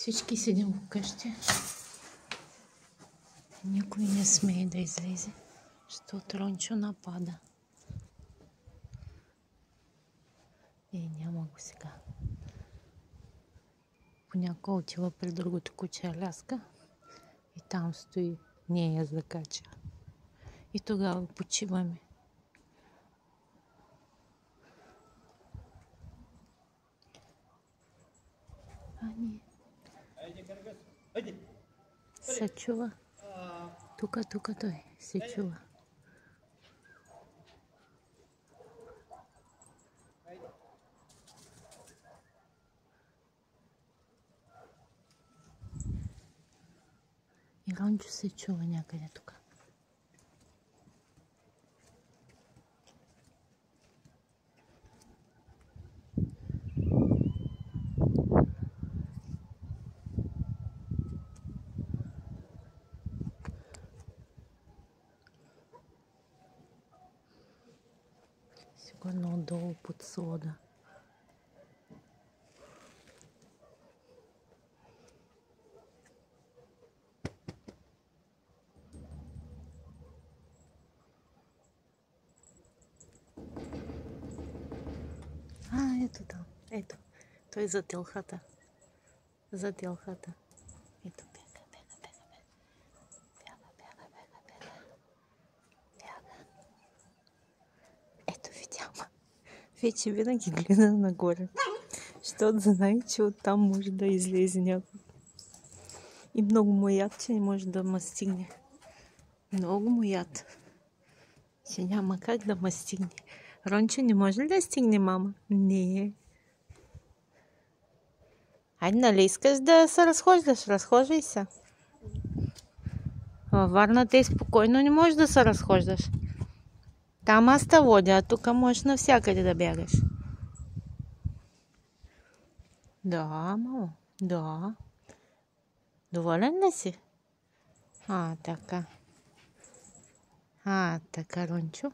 Всички седим вкъщи. Никой не смее да излезе, защото Рончо напада. Няма го сега. Понякога отива при другото куче Аляска и там стои нея закача. И тогава почиваме. Ани. Се чува. Тук той се чува. И Рончо се чува някъде тук. Сигурно отдолу под свода. Ето там. Ето. Той за телхата. За телхата. Ето бяга. Ето видя. Вече винаги гледа нагоре. Защото знае, че оттам може да излезе някой. И много му яд, че не може да ме стигне. Много му яд. Че няма как да ме стигне. Рончо, не може ли да стигне, мама? Не. Айде, нали искаш да се разхождаш? Разхождай се. Във Варна те спокойно не можеш да се разхождаш. Там аз те водя, а тук можеш навсякъде да бягаш. Да, мамо. Да. Доволен ли си? Така. Така, Рончо.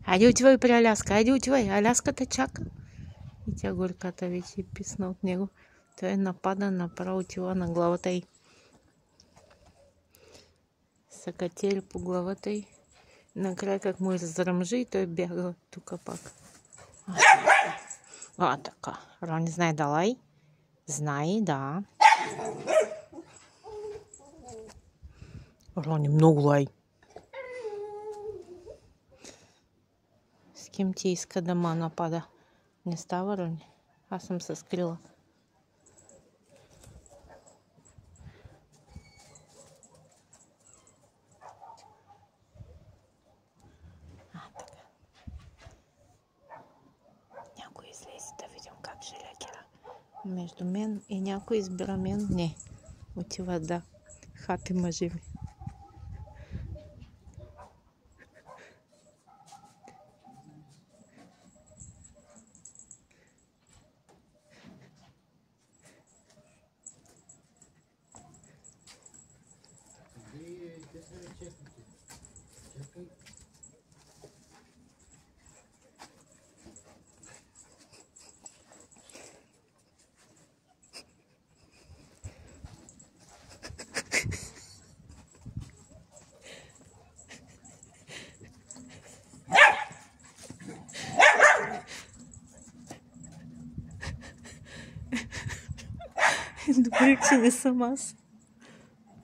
Айде отивай при Аляска, айде отивай. Аляска те чака. И тя горката вече писна от него. Той е нападан, направо отива на главата й. Съкатери по главата й. Накрая как му разръмжи и той бяга тук пак. Така. Рони знае да лай. Знае, да. Рони много лай. С кем ти иска да ме напада? Не става, Рони? Аз съм се скрила. Така. Някой излезе да видим как ще реагира. Между мен и някой избира мен. Не. Отива да хапи мъжи ми. Добре, че не съм аз.